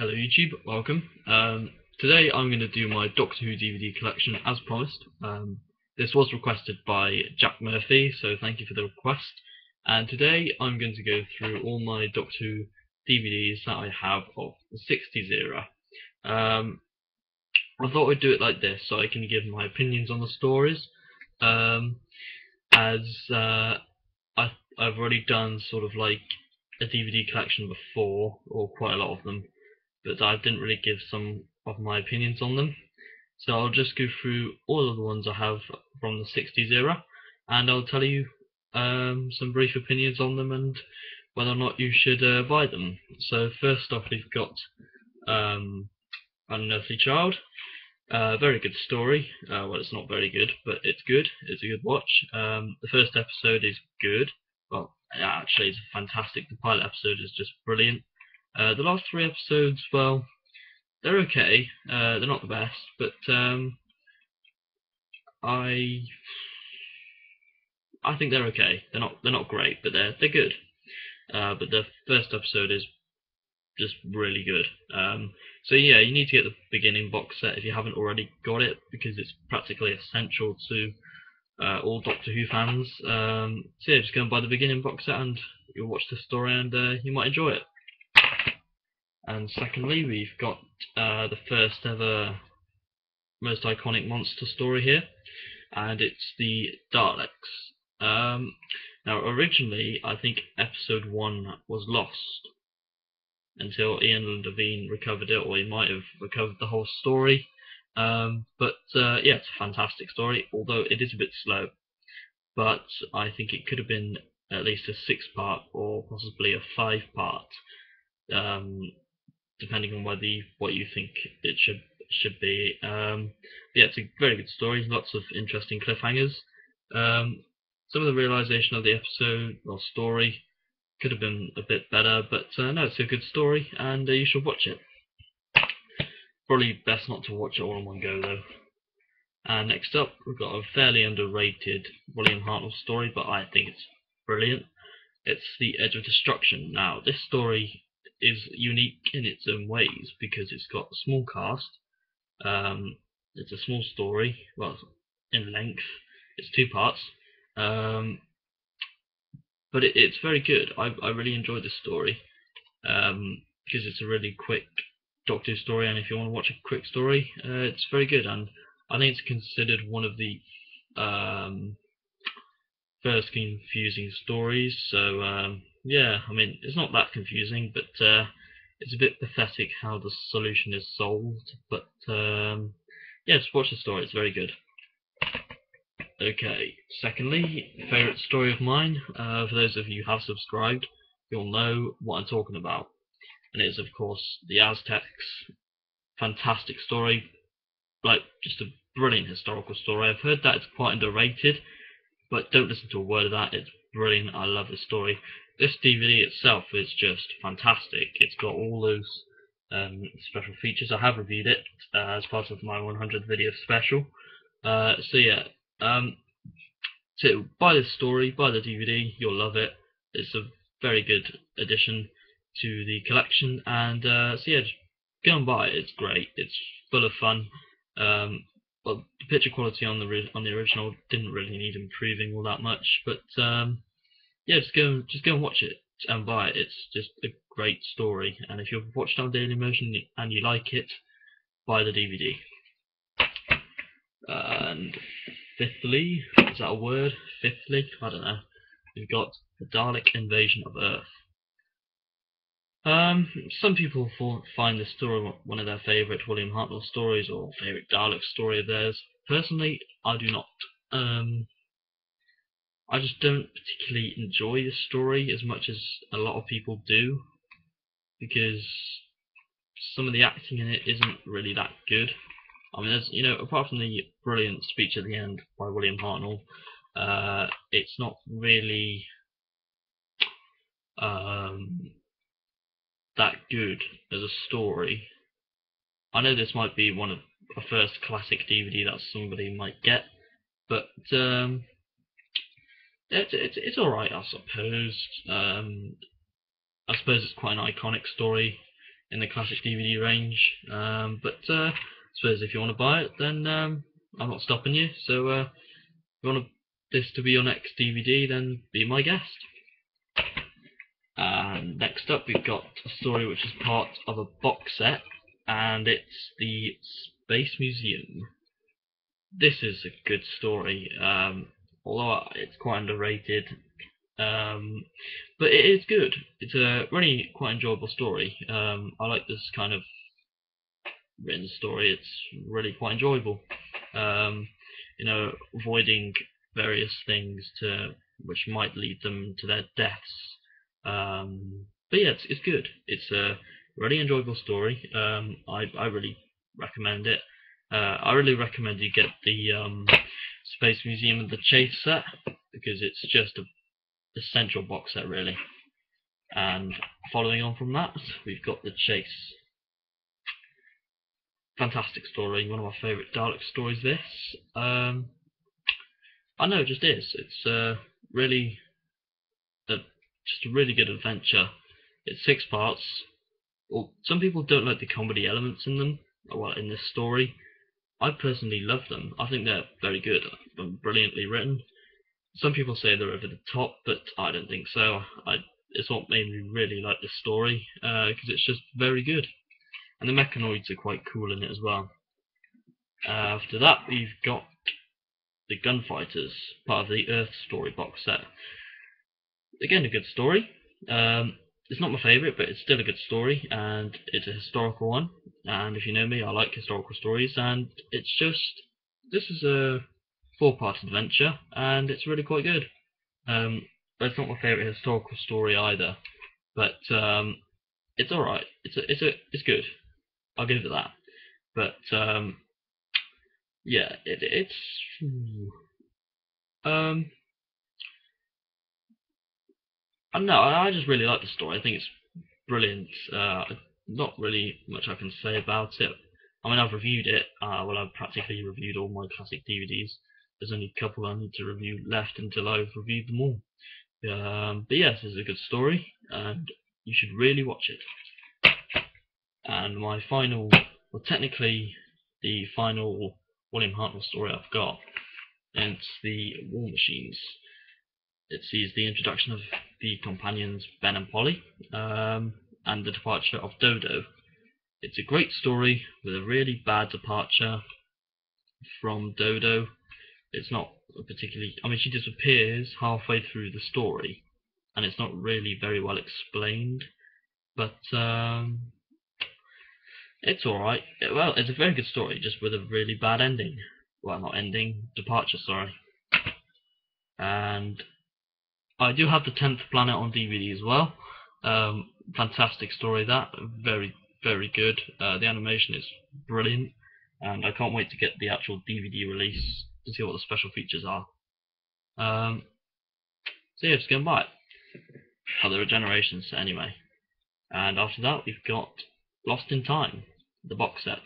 Hello YouTube, welcome. Today I'm going to do my Doctor Who DVD collection as promised. This was requested by Jack Murphy, so thank you for the request. And today I'm going to go through all my Doctor Who DVDs that I have of the 60s era. I thought I'd do it like this so I can give my opinions on the stories. I've already done sort of like a DVD collection before, or quite a lot of them, but I didn't really give some of my opinions on them. So I'll just go through all of the ones I have from the 60s era, and I'll tell you some brief opinions on them and whether or not you should buy them. So first off, we've got Unearthly Child. Very good story. Well, it's not very good, but it's good. It's a good watch. The first episode is good. Well, actually, it's fantastic. The pilot episode is just brilliant. The last three episodes, well, they're okay. They're not the best, but I think they're okay. They're not great, but they're good. But the first episode is just really good. So yeah, you need to get the beginning box set if you haven't already got it, because it's practically essential to all Doctor Who fans. So yeah, just go and buy the beginning box set and you'll watch the story and you might enjoy it. And secondly, we've got the first ever most iconic monster story here, and it's the Daleks. Now originally I think episode 1 was lost until Ian Levine recovered it, or he might have recovered the whole story. Yeah, it's a fantastic story, although it is a bit slow. But I think it could have been at least a 6-part or possibly a 5-part, depending on what you think it should be. Yeah, it's a very good story. Lots of interesting cliffhangers. Some of the realization of the episode or story could have been a bit better, but no, it's a good story, and you should watch it. Probably best not to watch it all in one go, though. And next up, we've got a fairly underrated William Hartnell story, but I think it's brilliant. It's The Edge of Destruction. Now, this story is unique in its own ways because it's got a small cast. It's a small story, well, in length. It's 2 parts. But it's very good. I really enjoyed this story because it's a really quick Doctor Who story, and if you want to watch a quick story, it's very good. And I think it's considered one of the first confusing stories. So yeah, I mean, it's not that confusing, but it's a bit pathetic how the solution is solved. But yeah, just watch the story. It's very good. Okay, secondly, favourite story of mine, for those of you who have subscribed, you'll know what I'm talking about. And it is, of course, the Aztecs. Fantastic story, like, just a brilliant historical story. I've heard that it's quite underrated, but don't listen to a word of that, it's brilliant, I love this story. This DVD itself is just fantastic. It's got all those special features. I have reviewed it as part of my 100th video special. So yeah, so buy this story, buy the DVD, you'll love it. It's a very good addition to the collection, and so yeah, just go and buy it. It's great. It's full of fun. Well, the picture quality on the original didn't really need improving all that much, but yeah, just go and watch it and buy it. It's just a great story, and if you've watched it on Dailymotion and you like it, buy the DVD. And fifthly, is that a word? Fifthly? I don't know. We've got the Dalek invasion of Earth. Some people find this story one of their favourite William Hartnell stories or favourite Dalek story of theirs. Personally, I do not. I just don't particularly enjoy this story as much as a lot of people do, because some of the acting in it isn't really that good. I mean, there's, apart from the brilliant speech at the end by William Hartnell, it's not really that good as a story. I know this might be one of a first classic DVD that somebody might get, but it's all right, I suppose. I suppose it's quite an iconic story. in the classic DVD range. I suppose if you want to buy it, then I'm not stopping you. So if you want this to be your next DVD, then be my guest. And next up, we've got a story which is part of a box set, and it's the Space Museum. This is a good story, although it's quite underrated. But it is good. It's a really quite enjoyable story. I like this kind of written story. It's really quite enjoyable. Avoiding various things which might lead them to their deaths. But yeah, it's good. It's a really enjoyable story. I really recommend it. I really recommend you get the Space Museum and the Chase set, because it's just a essential box set really. And following on from that, we've got the Chase. Fantastic story, one of my favourite Dalek stories. This, I know, it just is. It's really, just a really good adventure. It's 6 parts. Well, some people don't like the comedy elements in them. Well, in this story, I personally love them. I think they're very good and brilliantly written. Some people say they're over the top, but I don't think so. It's what made me really like this story, because it's just very good. And the mechanoids are quite cool in it as well. After that, we've got the Gunfighters, part of the Earth story box set. Again, a good story. It's not my favourite, but it's still a good story, and it's a historical one. And if you know me, I like historical stories, and it's just, this is a 4-part adventure, and it's really quite good. But it's not my favourite historical story either. But it's alright. It's good. I'll give it that. But yeah, it's I don't know. I just really like the story. I think it's brilliant. Not really much I can say about it. I mean, I've reviewed it. I've practically reviewed all my classic DVDs. There's only a couple I need to review left until I've reviewed them all. But yes, it's a good story, and you should really watch it. And my final, well, technically the final Wiliam Hartnell story I've got, and it's the War Machines. It sees the introduction of the companions Ben and Polly, and the departure of Dodo. It's a great story with a really bad departure from Dodo. It's not particularly, I mean, she disappears halfway through the story, and it's not really very well explained, but it's alright. Well, it's a very good story, just with a really bad ending. Well, not ending, departure, sorry. And I do have the 10th Planet on DVD as well. Fantastic story, that. Very, very good. The animation is brilliant, and I can't wait to get the actual DVD release to see what the special features are. So yeah, just go and buy it. Oh, there are generations set anyway. And after that, we've got Lost in Time, the box set.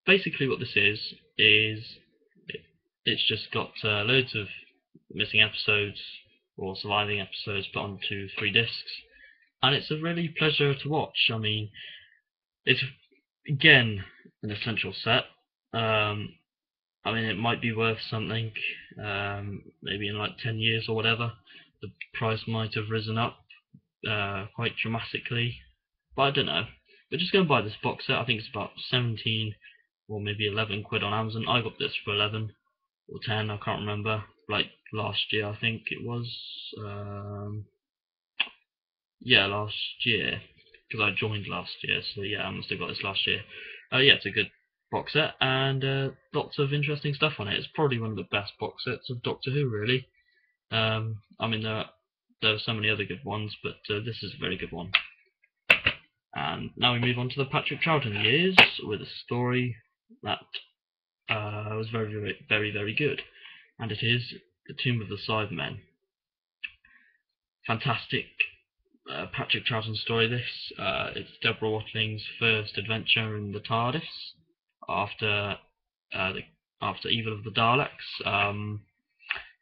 Basically what this is it's just got loads of missing episodes or surviving episodes put onto 3 discs, and it's a really pleasure to watch. I mean, it's again an essential set. I mean, it might be worth something, maybe in like 10 years or whatever. The price might have risen up quite dramatically, but I don't know. But just go and buy this box set. I think it's about 17 or maybe 11 quid on Amazon. I got this for 11 or 10, I can't remember. Like last year, I think it was. Yeah, last year, because I joined last year. So yeah, I must have got this last year. Yeah, it's a good box set, and lots of interesting stuff on it. It's probably one of the best box sets of Doctor Who, really. I mean, there are so many other good ones, but this is a very good one. And now we move on to the Patrick Troughton years with a story that was very, very, very, very good, and it is The Tomb of the Sidemen. Fantastic Patrick Troughton story. This it's Deborah Watling's first adventure in the TARDIS after Evil of the Daleks.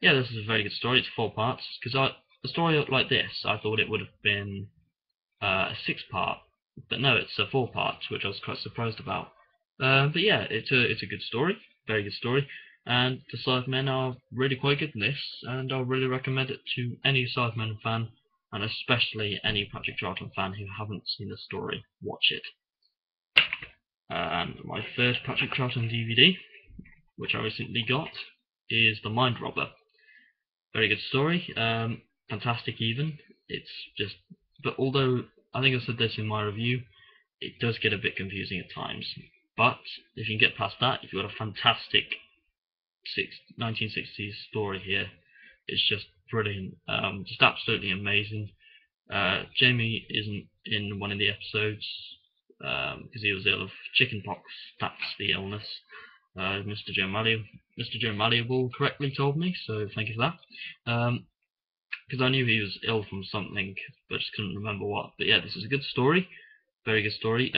Yeah, this is a very good story. It's 4 parts, because a story like this, I thought it would have been a 6-part, but no, it's a 4-part, which I was quite surprised about. But yeah, it's a good story, very good story, and the Sidemen are really quite good in this, and I'll really recommend it to any Sidemen fan, and especially any Patrick Troughton fan who haven't seen the story. Watch it. And my third Patrick Troughton DVD, which I recently got, is The Mind Robber. Very good story, fantastic even. It's just, but although I think I said this in my review, it does get a bit confusing at times. But if you can get past that, you've got a fantastic 1960s story here. It's just brilliant, just absolutely amazing. Jamie isn't in one of the episodes because he was ill of chickenpox. That's the illness. Mr. Joe Malleable correctly told me, so thank you for that. Because I knew he was ill from something, but just couldn't remember what. But yeah, this is a good story, very good story.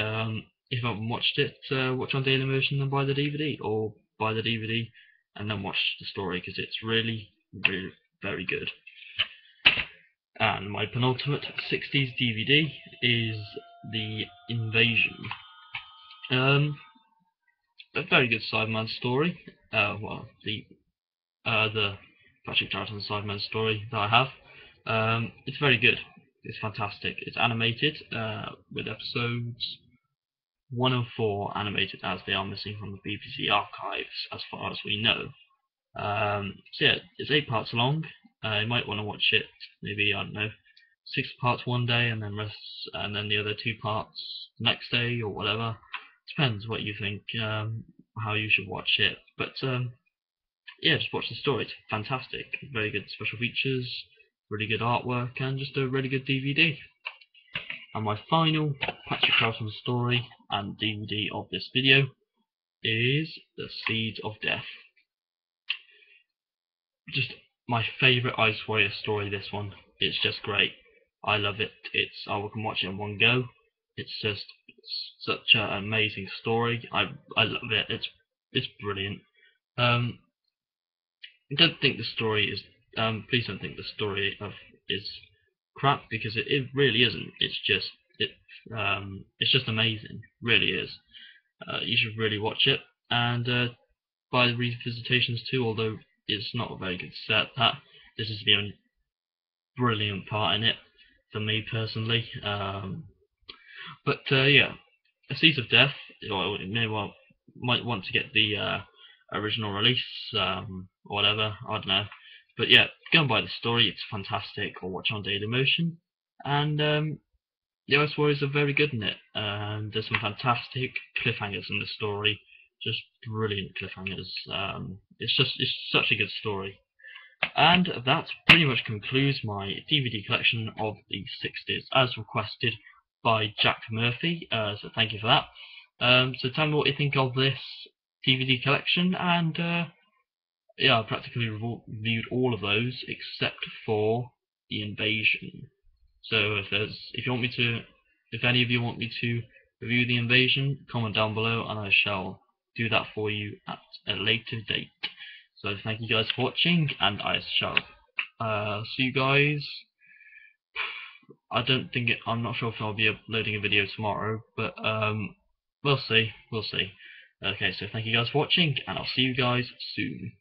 If you haven't watched it, watch on Dailymotion and buy the DVD, or buy the DVD and then watch the story, because it's really, really very good. And my penultimate 60s DVD is The Invasion. A very good Sidemen story. Well, the Patrick Troughton Sidemen story that I have. It's very good. It's fantastic. It's animated, with episodes 1 and 4 animated, as they are missing from the BBC archives, as far as we know. So yeah, it's 8 parts long. You might want to watch it, maybe, I don't know, 6 parts one day, and then the other 2 parts the next day, or whatever. Depends what you think, how you should watch it. But yeah, just watch the story. It's fantastic. Very good special features, really good artwork, and just a really good DVD. And my final Patrick Troughton story and DVD of this video is The Seeds of Death. Just my favourite Ice Warrior story, this one. It's just great. I love it. I can watch it in one go. It's just such an amazing story. I love it. It's brilliant. Don't think the story is. Please don't think the story is crap, because it really isn't. It's just amazing. Really is. You should really watch it, and buy the revisitations too. Although it's not a very good set. This is the only brilliant part in it for me personally. But yeah, A Seeds of Death. Or might want to get the original release, or whatever. I don't know. But yeah, go and buy the story. It's fantastic. Or watch on Dailymotion. And the Ice Warriors are very good in it. And there's some fantastic cliffhangers in the story. Just brilliant cliffhangers. It's such a good story. And that pretty much concludes my DVD collection of the 60s, as requested by Jack Murphy. So thank you for that. So tell me what you think of this DVD collection, and yeah, I practically reviewed all of those except for The Invasion. So if any of you want me to review The Invasion, comment down below and I shall do that for you at a later date. So thank you guys for watching, and I shall see you guys. I'm not sure if I'll be uploading a video tomorrow, but we'll see. Okay, so thank you guys for watching, and I'll see you guys soon.